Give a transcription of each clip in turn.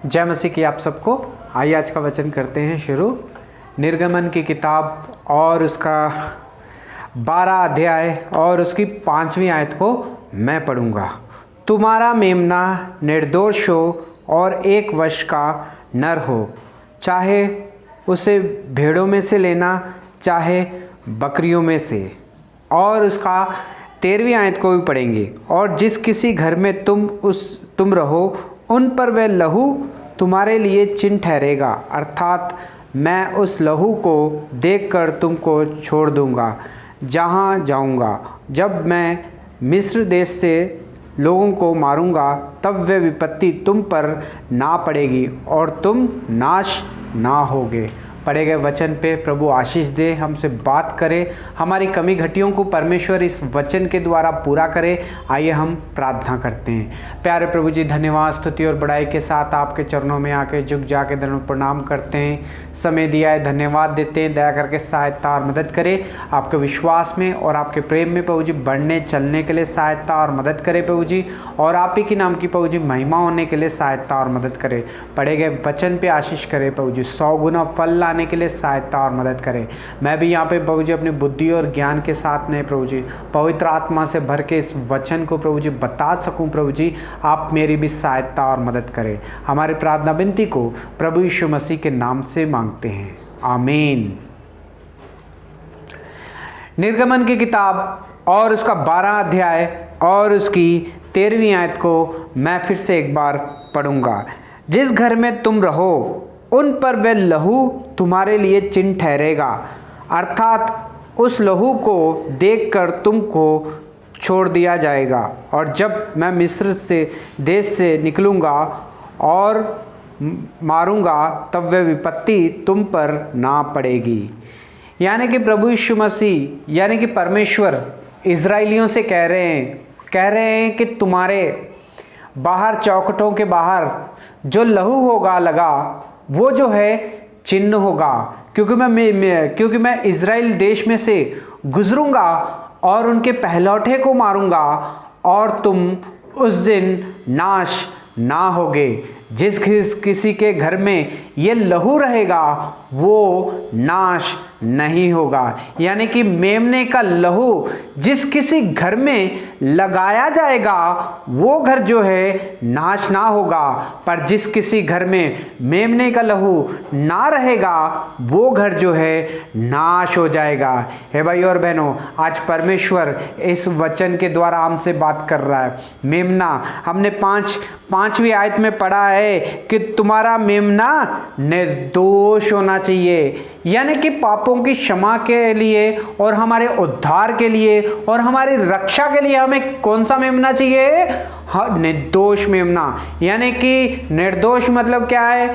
जय मसीह की आप सबको। आइए आज का वचन करते हैं शुरू। निर्गमन की किताब और उसका 12 अध्याय और उसकी 5वीं आयत को मैं पढ़ूंगा। तुम्हारा मेमना निर्दोष हो और 1 वर्ष का नर हो, चाहे उसे भेड़ों में से लेना चाहे बकरियों में से। और उसका 13वीं आयत को भी पढ़ेंगे। और जिस किसी घर में तुम रहो उन पर वह लहू तुम्हारे लिए चिन्ह ठहरेगा, अर्थात मैं उस लहू को देखकर तुमको छोड़ दूंगा जहाँ जाऊंगा। जब मैं मिस्र देश से लोगों को मारूंगा तब वह विपत्ति तुम पर ना पड़ेगी और तुम नाश ना होगे। पढ़े गए वचन पे प्रभु आशीष दे, हमसे बात करे, हमारी कमी घटियों को परमेश्वर इस वचन के द्वारा पूरा करे। आइए हम प्रार्थना करते हैं। प्यारे प्रभु जी, धन्यवाद स्तुति और बड़ाई के साथ आपके चरणों में आके झुक जाके दंड प्रणाम करते हैं। समय दिया है, धन्यवाद देते हैं। दया करके सहायता और मदद करे आपके विश्वास में और आपके प्रेम में प्रभु जी बढ़ने चलने के लिए सहायता और मदद करे प्रभु जी, और आप ही के नाम की प्रभु जी महिमा होने के लिए सहायता और मदद करे। पढ़े गए वचन पे आशीष करे प्रभु जी, 100 गुना फल लाने के लिए सहायता और मदद करें। मैं भी यहाँ पे प्रभु जी अपनी बुद्धि और ज्ञान के साथ नहीं प्रभु जी, पवित्र आत्मा से भर के इस वचन को प्रभु जी बता सकूं प्रभु जी, आप मेरी भी सहायता और मदद करें। हमारी प्रार्थना विनती को प्रभु यीशु मसीह के नाम से मांगते हैं, आमीन। निर्गमन की किताब और उसका 12 अध्याय और उसकी 13वीं आयत को मैं फिर से एक बार पढ़ूंगा। जिस घर में तुम रहो उन पर वह लहू तुम्हारे लिए चिन्ह ठहरेगा, अर्थात उस लहू को देखकर तुमको छोड़ दिया जाएगा। और जब मैं मिस्र से देश से निकलूँगा और मारूंगा तब वह विपत्ति तुम पर ना पड़ेगी। यानी कि प्रभु यीशु मसीह यानी कि परमेश्वर इज़राइलियों से कह रहे हैं कि तुम्हारे बाहर चौखटों के बाहर जो लहू होगा लगा वो जो है चिन्ह होगा, क्योंकि मैं इज़राइल देश में से गुजरूंगा और उनके पहलौठे को मारूंगा और तुम उस दिन नाश ना होगे। जिस किसी के घर में ये लहू रहेगा वो नाश नहीं होगा। यानी कि मेमने का लहू जिस किसी घर में लगाया जाएगा वो घर जो है नाश ना होगा, पर जिस किसी घर में मेमने का लहू ना रहेगा वो घर जो है नाश हो जाएगा। हे भाई और बहनों, आज परमेश्वर इस वचन के द्वारा हमसे बात कर रहा है। मेमना हमने 5वीं आयत में पढ़ा है कि तुम्हारा मेमना निर्दोष होना चाहिए, यानी कि पापों की क्षमा के लिए और हमारे उद्धार के लिए और हमारी रक्षा के लिए हमें कौन सा मेमना चाहिए? हाँ, निर्दोष मेमना। यानी कि निर्दोष मतलब क्या है?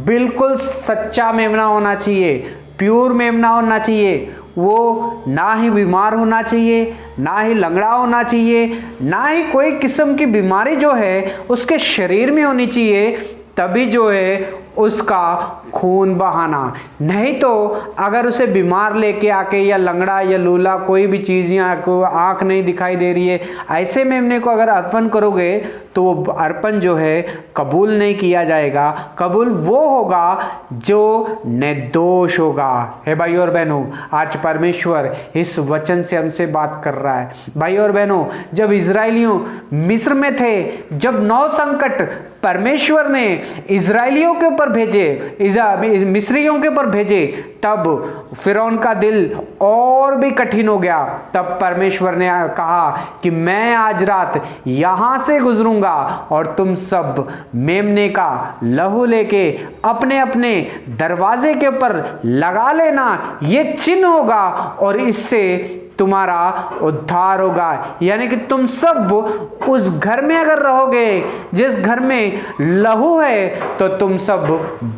बिल्कुल सच्चा मेमना होना चाहिए, प्योर मेमना होना चाहिए। वो ना ही बीमार होना चाहिए, ना ही लंगड़ा होना चाहिए, ना ही कोई किस्म की बीमारी जो है उसके शरीर में होनी चाहिए, तभी जो है उसका खून बहाना। नहीं तो अगर उसे बीमार लेके आके या लंगड़ा या लूला कोई भी चीज़ या को आँख नहीं दिखाई दे रही है, ऐसे मेमने को अगर अर्पण करोगे तो वो अर्पण जो है कबूल नहीं किया जाएगा। कबूल वो होगा जो निर्दोष होगा। हे भाई और बहनों, आज परमेश्वर इस वचन से हमसे बात कर रहा है। भाई और बहनों, जब इजरायलियों मिस्र में थे, जब 9 संकट परमेश्वर ने इजरायलियों के ऊपर भेजे, मिस्रियों के ऊपर भेजे, तब फिरौन का दिल और भी कठिन हो गया। तब परमेश्वर ने कहा कि मैं आज रात यहां से गुजरूंगा और तुम सब मेमने का लहू लेके अपने अपने दरवाजे के ऊपर लगा लेना, ये चिन्ह होगा और इससे तुम्हारा उद्धार होगा। यानी कि तुम सब उस घर में अगर रहोगे जिस घर में लहू है तो तुम सब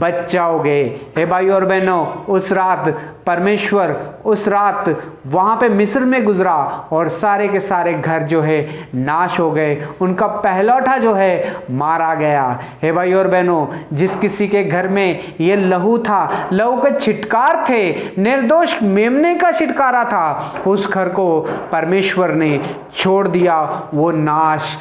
बच जाओगे। हे भाई और बहनों, उस रात परमेश्वर उस रात वहाँ पे मिस्र में गुजरा और सारे के सारे घर जो है नाश हो गए, उनका पहलौठा जो है मारा गया। हे भाई और बहनों, जिस किसी के घर में ये लहू था, लहू के छिटकार थे, निर्दोष मेमने का छिटकारा था, उस घर को परमेश्वर ने छोड़ दिया, वो नाश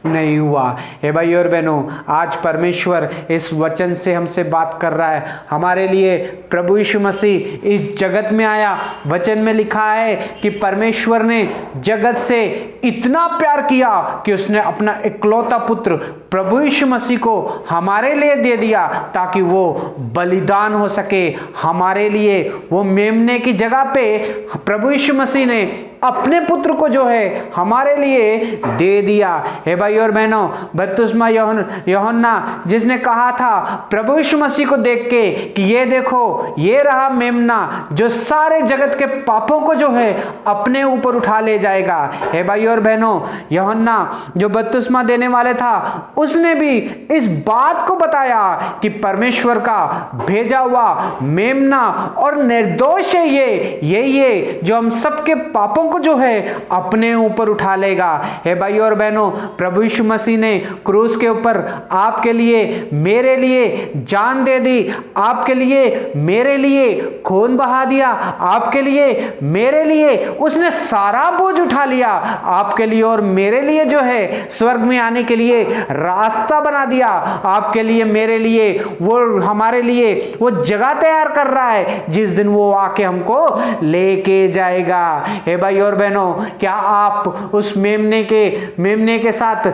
नहीं हुआ। हे भाई और बहनों, आज परमेश्वर इस वचन से हमसे बात कर रहा है। हमारे लिए प्रभु यीशु मसीह इस जगत में आया। वचन में लिखा है कि परमेश्वर ने जगत से इतना प्यार किया कि उसने अपना इकलौता पुत्र प्रभु यीशु मसीह को हमारे लिए दे दिया, ताकि वो बलिदान हो सके हमारे लिए। वो मेमने की जगह पे प्रभु यीशु मसीह ने अपने पुत्र को जो है हमारे लिए दे दिया। हे भाई और बहनों, बपतिस्मा यूहन्ना जिसने कहा था प्रभु यीशु मसीह को देख के कि ये देखो, ये रहा मेमना जो सारे जगत के पापों को जो है अपने ऊपर उठा ले जाएगा। हे भाई और बहनों, यूहन्ना जो बपतिस्मा देने वाले था, उसने भी इस बात को बताया कि परमेश्वर का भेजा हुआ मेमना और निर्दोष है ये जो हम सबके पापों को जो है अपने ऊपर उठा लेगा। हे भाई और बहनों, प्रभु यीशु मसीह ने क्रूस के ऊपर आपके लिए मेरे लिए जान दे दी, आपके लिए मेरे लिए खून बहा दिया, आपके लिए मेरे लिए उसने सारा बोझ उठा लिया, आपके लिए और मेरे लिए जो है स्वर्ग में आने के लिए रास्ता बना दिया, आपके लिए मेरे लिए वो हमारे लिए वो जगह तैयार कर रहा है जिस दिन वो आके हमको लेके जाएगा। हे भाई और बहनों, क्या आप उस मेमने के साथ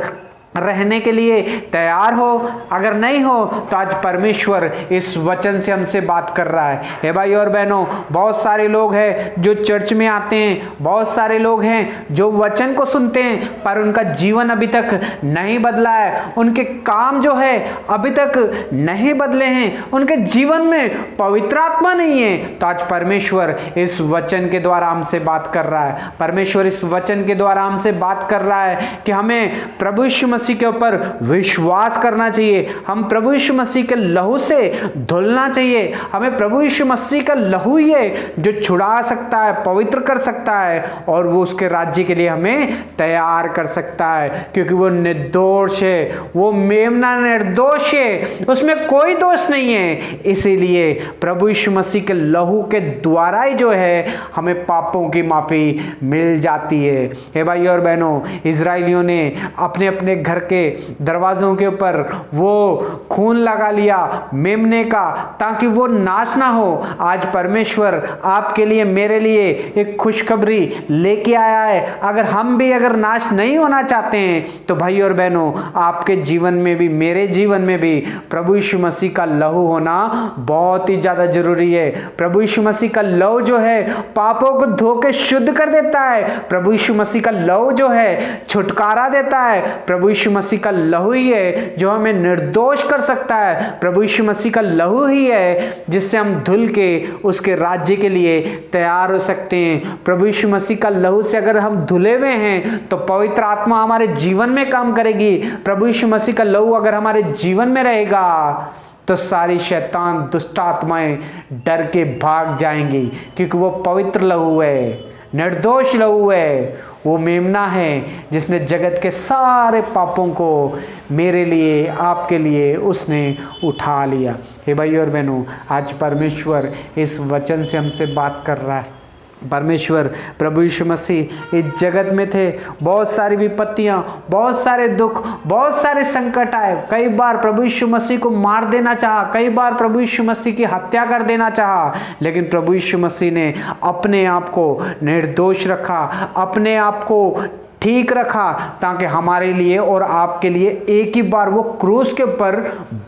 रहने के लिए तैयार हो? अगर नहीं हो तो आज परमेश्वर इस वचन से हमसे बात कर रहा है। हे भाई और बहनों, बहुत सारे लोग हैं जो चर्च में आते हैं, बहुत सारे लोग हैं जो वचन को सुनते हैं, पर उनका जीवन अभी तक नहीं बदला है, उनके काम जो है अभी तक नहीं बदले हैं, उनके जीवन में पवित्र आत्मा नहीं है। तो आज परमेश्वर इस वचन के द्वारा हमसे बात कर रहा है। परमेश्वर इस वचन के द्वारा हमसे बात कर रहा है कि हमें प्रभु यीशु मसीह के ऊपर विश्वास करना चाहिए, हम प्रभु यीशु मसीह के लहू से धुलना चाहिए। हमें प्रभु यीशु मसीह का लहू ही है जो छुड़ा सकता है, पवित्र कर सकता है, और वो उसके राज्य के लिए हमें तैयार कर सकता है, क्योंकि वो निर्दोष है। वो मेमना निर्दोष है, उसमें कोई दोष नहीं है। इसीलिए प्रभु यीशु मसीह के लहू के द्वारा ही जो है हमें पापों की माफी मिल जाती है। हे भाई और बहनों, इजराइलियों ने अपने अपने घर के दरवाजों के ऊपर वो खून लगा लिया मेमने का, ताकि वो नाश ना हो। आज परमेश्वर आपके लिए मेरे लिए एक खुशखबरी लेके आया है। अगर नाश नहीं होना चाहते हैं तो भाई और बहनों, आपके जीवन में भी मेरे जीवन में भी प्रभु यीशु मसीह का लहू होना बहुत ही ज्यादा जरूरी है। प्रभु यीशु मसीह का लहू जो है पापों को धो के शुद्ध कर देता है। प्रभु यीशु मसीह का लहू जो है छुटकारा देता है। प्रभु यीशु मसीह का लहू ही है जो हमें निर्दोष कर सकता है। प्रभु यीशु मसीह का लहू ही है जिससे हम धुल के उसके राज्य के लिए तैयार हो सकते हैं। प्रभु यीशु मसीह का लहू से अगर हम धुले हुए हैं तो पवित्र आत्मा हमारे जीवन में काम करेगी। प्रभु यीशु मसीह का लहू अगर हमारे जीवन में रहेगा तो सारी शैतान दुष्ट आत्माएं डर के भाग जाएंगी, क्योंकि वो पवित्र लहू है, निर्दोष लहू है। वो मेमना है जिसने जगत के सारे पापों को मेरे लिए, आपके लिए उसने उठा लिया। हे भाई और बहनों, आज परमेश्वर इस वचन से हमसे बात कर रहा है। परमेश्वर प्रभु यीशु मसीह इस जगत में थे, बहुत सारी विपत्तियां, बहुत सारे दुख, बहुत सारे संकट आए। कई बार प्रभु यीशु मसीह को मार देना चाहा, कई बार प्रभु यीशु मसीह की हत्या कर देना चाहा, लेकिन प्रभु यीशु मसीह ने अपने आप को निर्दोष रखा, अपने आप को ठीक रखा, ताकि हमारे लिए और आपके लिए एक ही बार वो क्रूस के ऊपर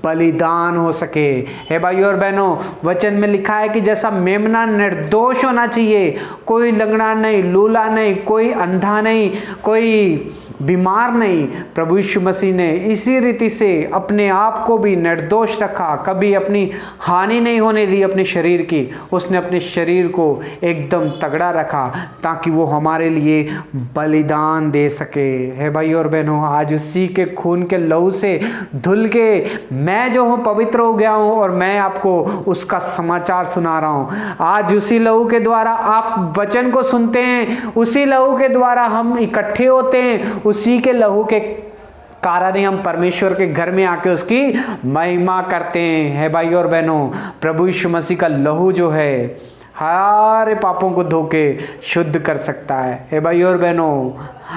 बलिदान हो सके। हे भाइयों और बहनों, वचन में लिखा है कि जैसा मेमना निर्दोष होना चाहिए, कोई लंगड़ा नहीं, लूला नहीं, कोई अंधा नहीं, कोई बीमार नहीं, प्रभु यीशु मसीह ने इसी रीति से अपने आप को भी निर्दोष रखा, कभी अपनी हानि नहीं होने दी अपने शरीर की। उसने अपने शरीर को एकदम तगड़ा रखा ताकि वो हमारे लिए बलिदान दे सके। है भाई और बहनों, आज उसी के खून के लहू से धुल के मैं जो हूँ पवित्र हो गया हूँ और मैं आपको उसका समाचार सुना रहा हूँ। आज उसी लहू के द्वारा आप वचन को सुनते हैं, उसी लहू के द्वारा हम इकट्ठे होते हैं, उसी के लहू के कारण ही हम परमेश्वर के घर में आके उसकी महिमा करते हैं। है भाई और बहनों, प्रभु यीशु मसीह का लहू जो है हमारे पापों को धो के शुद्ध कर सकता है। हे भाई और बहनों,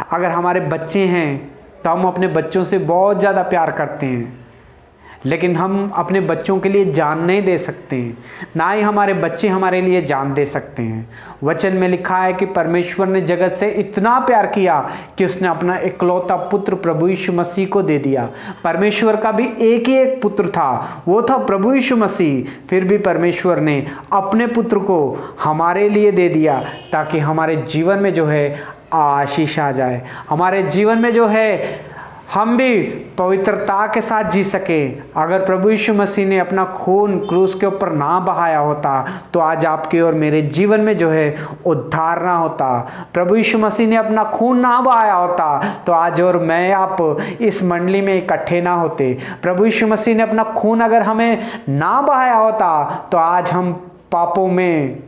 अगर हमारे बच्चे हैं तो हम अपने बच्चों से बहुत ज़्यादा प्यार करते हैं, लेकिन हम अपने बच्चों के लिए जान नहीं दे सकते हैं, ना ही हमारे बच्चे हमारे लिए जान दे सकते हैं। वचन में लिखा है कि परमेश्वर ने जगत से इतना प्यार किया कि उसने अपना इकलौता पुत्र प्रभु यीशु मसीह को दे दिया। परमेश्वर का भी एक ही एक पुत्र था, वो था प्रभु यीशु मसीह। फिर भी परमेश्वर ने अपने पुत्र को हमारे लिए दे दिया ताकि हमारे जीवन में जो है आशीष आ जाए, हमारे जीवन में जो है हम भी पवित्रता के साथ जी सके। अगर प्रभु यीशु मसीह ने अपना खून क्रूस के ऊपर ना बहाया होता तो आज आपके और मेरे जीवन में जो है उद्धार ना होता। प्रभु यीशु मसीह ने अपना खून ना बहाया होता तो आज और मैं आप इस मंडली में इकट्ठे ना होते। प्रभु यीशु मसीह ने अपना खून अगर हमें ना बहाया होता तो आज हम पापों में,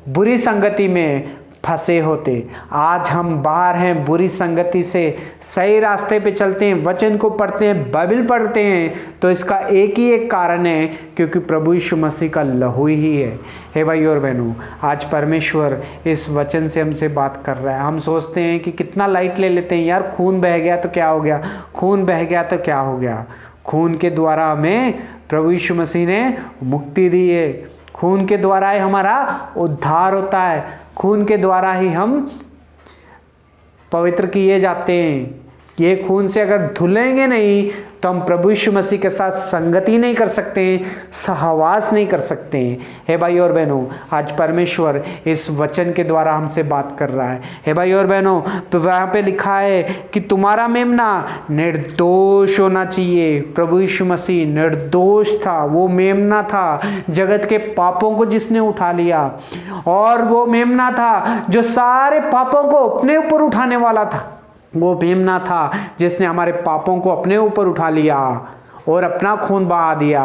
बुरी संगति में फंसे होते। आज हम बाहर हैं, बुरी संगति से सही रास्ते पे चलते हैं, वचन को पढ़ते हैं, बाइबल पढ़ते हैं, तो इसका एक ही एक कारण है, क्योंकि प्रभु यीशु मसीह का लहू ही है। हे भाई और बहनों, आज परमेश्वर इस वचन से हमसे बात कर रहा है। हम सोचते हैं कि कितना लाइट ले लेते हैं, यार खून बह गया तो क्या हो गया, खून बह गया तो क्या हो गया। खून के द्वारा हमें प्रभु यीशु मसीह ने मुक्ति दी है, खून के द्वारा ही हमारा उद्धार होता है, खून के द्वारा ही हम पवित्र किए जाते हैं। ये खून से अगर धुलेंगे नहीं तो हम प्रभु यीशु मसीह के साथ संगति नहीं कर सकते, सहवास नहीं कर सकते। हे भाई और बहनों, आज परमेश्वर इस वचन के द्वारा हमसे बात कर रहा है। हे भाई और बहनों, वहाँ पे लिखा है कि तुम्हारा मेमना निर्दोष होना चाहिए। प्रभु यीशु मसीह निर्दोष था, वो मेमना था जगत के पापों को जिसने उठा लिया, और वो मेमना था जो सारे पापों को अपने ऊपर उठाने वाला था। वो मेमना था जिसने हमारे पापों को अपने ऊपर उठा लिया और अपना खून बहा दिया।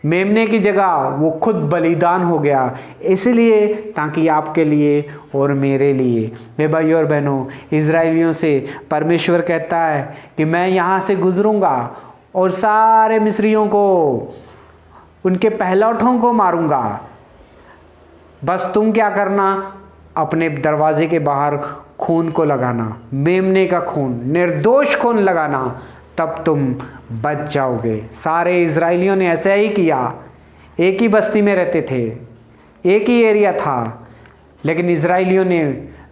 मेमने की जगह वो खुद बलिदान हो गया, इसलिए ताकि आपके लिए और मेरे लिए। मेरे भाइयों और बहनों, इजराइलियों से परमेश्वर कहता है कि मैं यहाँ से गुजरूंगा और सारे मिस्रियों को, उनके पहलौठों को मारूंगा। बस तुम क्या करना, अपने दरवाजे के बाहर खून को लगाना, मेमने का खून, निर्दोष खून लगाना, तब तुम बच जाओगे। सारे इजराइलियों ने ऐसा ही किया। एक ही बस्ती में रहते थे, एक ही एरिया था, लेकिन इजराइलियों ने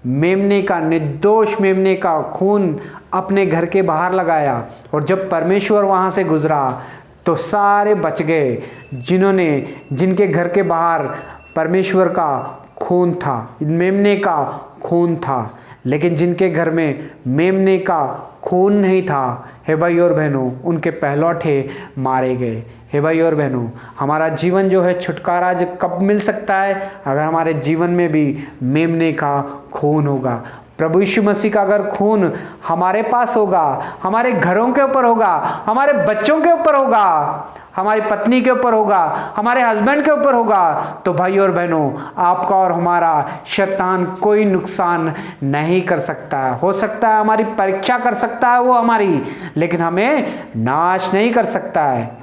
मेमने का, निर्दोष मेमने का खून अपने घर के बाहर लगाया, और जब परमेश्वर वहाँ से गुजरा तो सारे बच गए जिनके घर के बाहर परमेश्वर का खून था, मेमने का खून था। लेकिन जिनके घर में मेमने का खून नहीं था, हे भाई और बहनों, उनके पहलौठे मारे गए। हे भाई और बहनों, हमारा जीवन जो है छुटकारा कब मिल सकता है, अगर हमारे जीवन में भी मेमने का खून होगा। प्रभु यीशु मसीह का अगर खून हमारे पास होगा, हमारे घरों के ऊपर होगा, हमारे बच्चों के ऊपर होगा, हमारी पत्नी के ऊपर होगा, हमारे हस्बैंड के ऊपर होगा, तो भाई और बहनों, आपका और हमारा शैतान कोई नुकसान नहीं कर सकता। हो सकता है हमारी परीक्षा कर सकता है वो हमारी, लेकिन हमें नाश नहीं कर सकता है,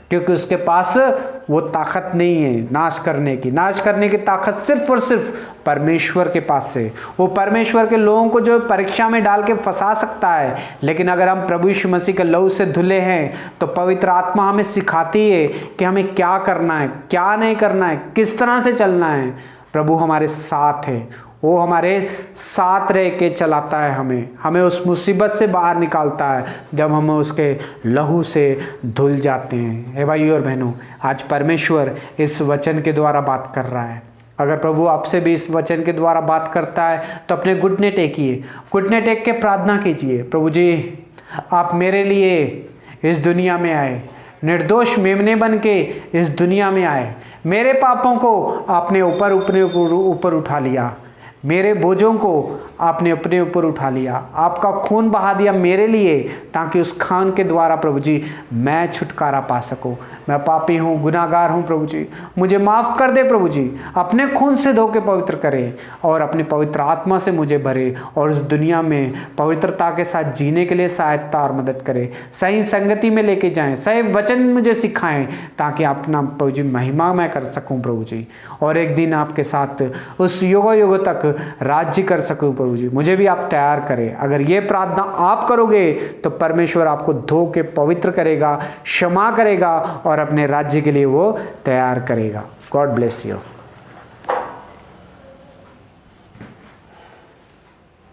क्योंकि उसके पास वो ताकत नहीं है नाश करने की ताकत सिर्फ और सिर्फ परमेश्वर के पास है। वो परमेश्वर के लोगों को जो परीक्षा में डाल के फंसा सकता है, लेकिन अगर हम प्रभु यीशु मसीह के लहू से धुले हैं तो पवित्र आत्मा हमें सिखाती है कि हमें क्या करना है, क्या नहीं करना है, किस तरह से चलना है। प्रभु हमारे साथ है, वो हमारे साथ रह के चलाता है, हमें उस मुसीबत से बाहर निकालता है जब हम उसके लहू से धुल जाते हैं। हे भाइयों और बहनों, आज परमेश्वर इस वचन के द्वारा बात कर रहा है। अगर प्रभु आपसे भी इस वचन के द्वारा बात करता है तो अपने घुटने टेकिए, घुटने टेक के प्रार्थना कीजिए, प्रभु जी आप मेरे लिए इस दुनिया में आए, निर्दोष मेमने बन के इस दुनिया में आए, मेरे पापों को आपने ऊपर उठा लिया, मेरे बोझों को आपने अपने ऊपर उठा लिया, आपका खून बहा दिया मेरे लिए, ताकि उस खून के द्वारा प्रभु जी मैं छुटकारा पा सकूं। मैं पापी हूँ, गुनाहगार हूँ, प्रभु जी मुझे माफ़ कर दे, प्रभु जी अपने खून से धो के पवित्र करे और अपनी पवित्र आत्मा से मुझे भरे और इस दुनिया में पवित्रता के साथ जीने के लिए सहायता और मदद करे। सही संगति में लेके जाएं, सही वचन मुझे सिखाएं, ताकि अपना प्रभु जी महिमा मैं कर सकूँ प्रभु जी, और एक दिन आपके साथ उस युगों युगों तक राज्य कर सकूं प्रभु जी, मुझे भी आप तैयार करें। अगर ये प्रार्थना आप करोगे तो परमेश्वर आपको धो के पवित्र करेगा, क्षमा करेगा और अपने राज्य के लिए वो तैयार करेगा। God bless you.